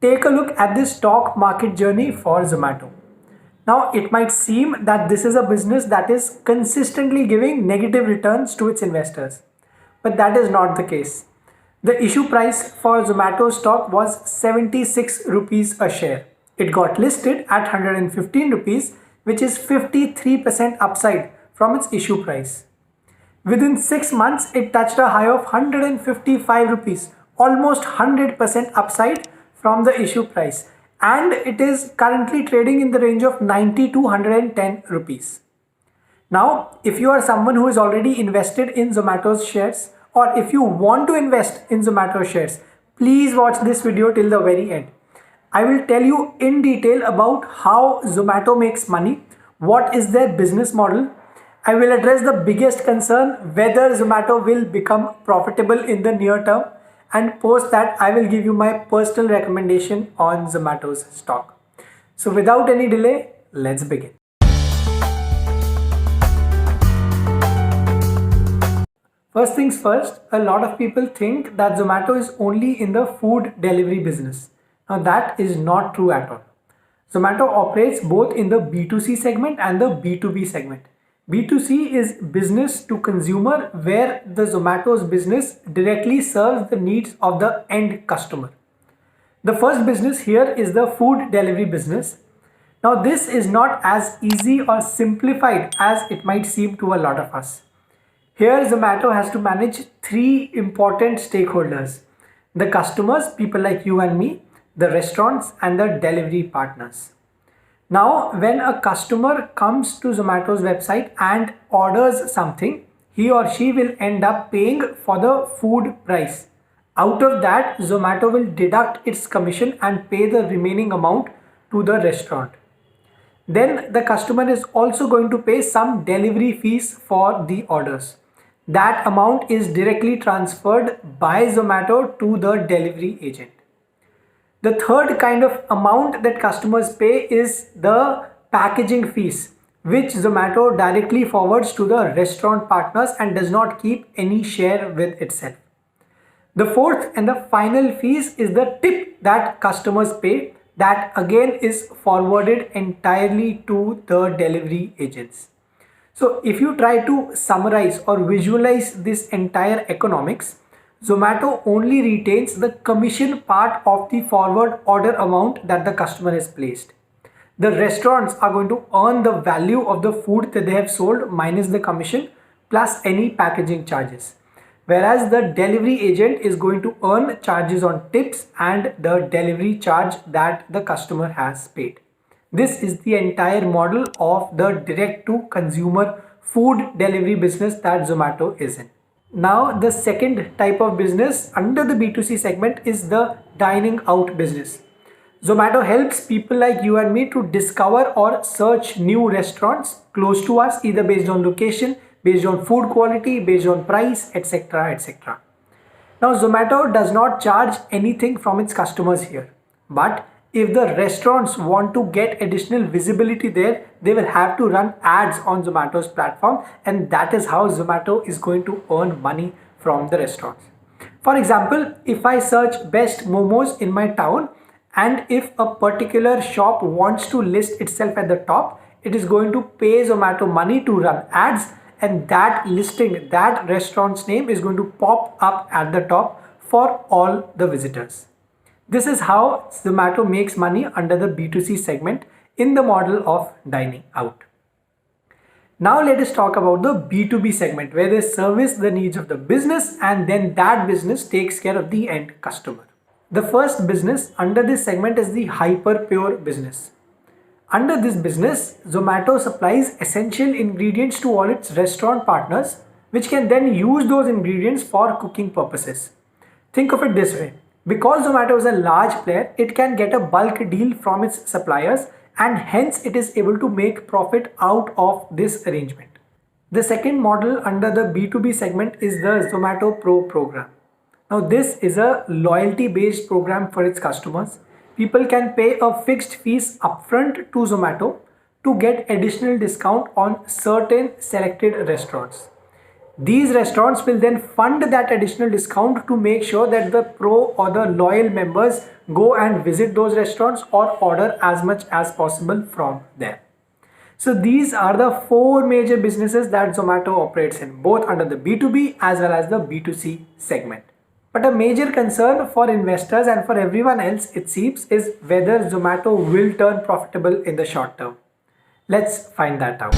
Take a look at the stock market journey for Zomato. Now, it might seem that this is a business that is consistently giving negative returns to its investors, but that is not the case. The issue price for Zomato stock was 76 rupees a share. It got listed at 115 rupees, which is 53% upside from its issue price. Within 6 months, it touched a high of 155 rupees, almost 100% upside from the issue price, and it is currently trading in the range of 90 to 110 rupees. Now, if you are someone who is already invested in Zomato's shares, or if you want to invest in Zomato shares, please watch this video till the very end. I will tell you in detail about how Zomato makes money, what is their business model. I will address the biggest concern, whether Zomato will become profitable in the near term, and post that I will give you my personal recommendation on Zomato's stock. So without any delay, let's begin. First things first, a lot of people think that Zomato is only in the food delivery business. Now that is not true at all. Zomato operates both in the B2C segment and the B2B segment. B2C is business to consumer, where the Zomato's business directly serves the needs of the end customer. The first business here is the food delivery business. Now this is not as easy or simplified as it might seem to a lot of us. Here Zomato has to manage three important stakeholders: the customers, people like you and me, the restaurants, and the delivery partners. Now, when a customer comes to Zomato's website and orders something, he or she will end up paying for the food price. Out of that, Zomato will deduct its commission and pay the remaining amount to the restaurant. Then the customer is also going to pay some delivery fees for the orders. That amount is directly transferred by Zomato to the delivery agent. The third kind of amount that customers pay is the packaging fees, which Zomato directly forwards to the restaurant partners and does not keep any share with itself. The fourth and the final fees is the tip that customers pay, that again is forwarded entirely to the delivery agents. So if you try to summarize or visualize this entire economics, Zomato only retains the commission part of the forward order amount that the customer has placed. The restaurants are going to earn the value of the food that they have sold minus the commission plus any packaging charges. Whereas the delivery agent is going to earn charges on tips and the delivery charge that the customer has paid. This is the entire model of the direct to consumer food delivery business that Zomato is in. Now, the second type of business under the B2C segment is the dining out business. Zomato helps people like you and me to discover or search new restaurants close to us, either based on location, based on food quality, based on price, etc. etc. Now, Zomato does not charge anything from its customers here, but if the restaurants want to get additional visibility there, they will have to run ads on Zomato's platform, and that is how Zomato is going to earn money from the restaurants. For example, if I search best momos in my town, and if a particular shop wants to list itself at the top, it is going to pay Zomato money to run ads, and that listing, that restaurant's name is going to pop up at the top for all the visitors. This is how Zomato makes money under the B2C segment in the model of dining out. Now let us talk about the B2B segment, where they service the needs of the business and then that business takes care of the end customer. The first business under this segment is the hyper pure business. Under this business, Zomato supplies essential ingredients to all its restaurant partners, which can then use those ingredients for cooking purposes. Think of it this way. Because Zomato is a large player, it can get a bulk deal from its suppliers, and hence it is able to make profit out of this arrangement. The second model under the B2B segment is the Zomato Pro program. Now this is a loyalty based program for its customers. People can pay a fixed fees upfront to Zomato to get additional discount on certain selected restaurants. These restaurants will then fund that additional discount to make sure that the pro or the loyal members go and visit those restaurants or order as much as possible from there. So these are the four major businesses that Zomato operates in, both under the B2B as well as the B2C segment. But a major concern for investors and for everyone else, it seems, is whether Zomato will turn profitable in the short term. Let's find that out.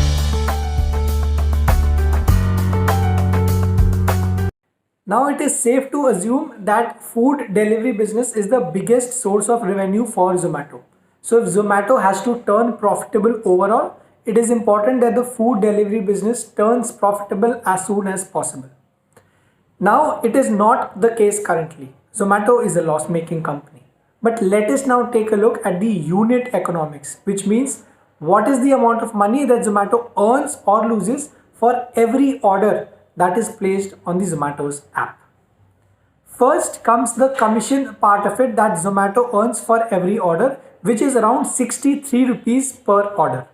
Now it is safe to assume that food delivery business is the biggest source of revenue for Zomato. So if Zomato has to turn profitable overall, it is important that the food delivery business turns profitable as soon as possible. Now it is not the case currently. Zomato is a loss-making company. But let us now take a look at the unit economics, which means what is the amount of money that Zomato earns or loses for every order that is placed on the Zomato's app. First comes the commission part of it that Zomato earns for every order, which is around 63 rupees per order.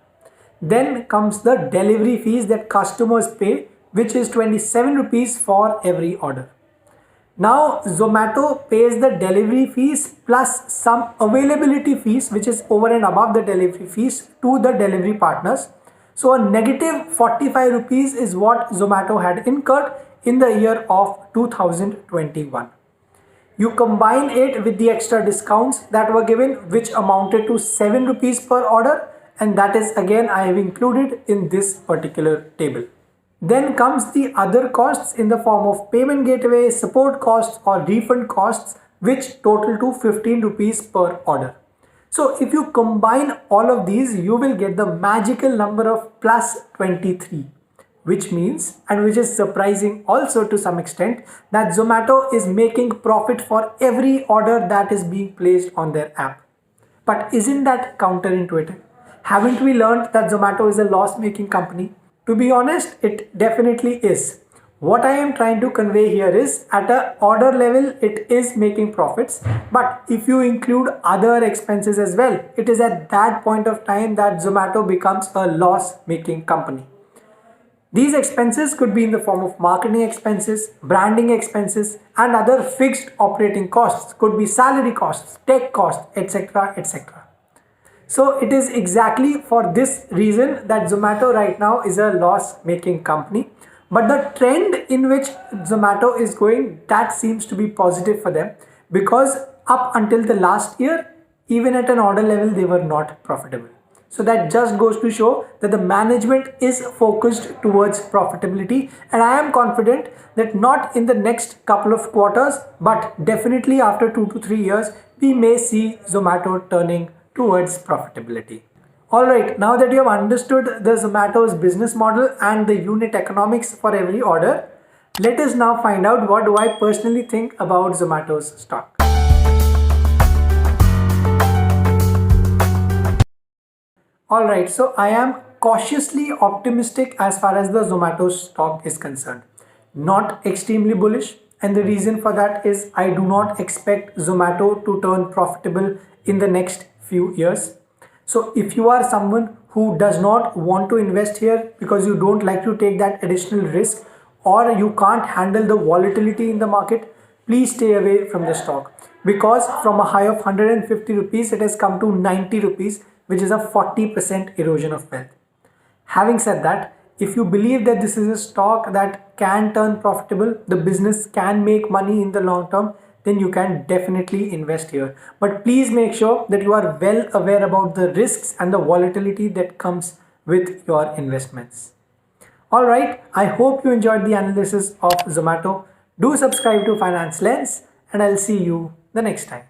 Then comes the delivery fees that customers pay, which is 27 rupees for every order. Now Zomato pays the delivery fees plus some availability fees, which is over and above the delivery fees, to the delivery partners. So a negative 45 rupees is what Zomato had incurred in the year of 2021. You combine it with the extra discounts that were given, which amounted to 7 rupees per order, and that is again I have included in this particular table. Then comes the other costs in the form of payment gateway, support costs or refund costs, which total to 15 rupees per order. So if you combine all of these, you will get the magical number of plus 23, which means, and which is surprising also to some extent, that Zomato is making profit for every order that is being placed on their app. But isn't that counterintuitive? Haven't we learned that Zomato is a loss-making company? To be honest, it definitely is. What I am trying to convey here is at an order level, it is making profits. But if you include other expenses as well, it is at that point of time that Zomato becomes a loss-making company. These expenses could be in the form of marketing expenses, branding expenses, and other fixed operating costs. Could be salary costs, tech costs, etc., etc. So it is exactly for this reason that Zomato right now is a loss-making company. But the trend in which Zomato is going, that seems to be positive for them, because up until the last year, even at an order level, they were not profitable. So that just goes to show that the management is focused towards profitability, and I am confident that not in the next couple of quarters, but definitely after 2 to 3 years, we may see Zomato turning towards profitability. Alright, now that you have understood the Zomato's business model and the unit economics for every order, let us now find out what do I personally think about Zomato's stock. Alright, so I am cautiously optimistic as far as the Zomato stock is concerned. Not extremely bullish, and the reason for that is I do not expect Zomato to turn profitable in the next few years. So if you are someone who does not want to invest here because you don't like to take that additional risk, or you can't handle the volatility in the market, please stay away from the stock, because from a high of 150 rupees it has come to 90 rupees, which is a 40% erosion of wealth. Having said that, if you believe that this is a stock that can turn profitable, the business can make money in the long term, then you can definitely invest here. But please make sure that you are well aware about the risks and the volatility that comes with your investments. Alright, I hope you enjoyed the analysis of Zomato. Do subscribe to Finance Lens, and I'll see you the next time.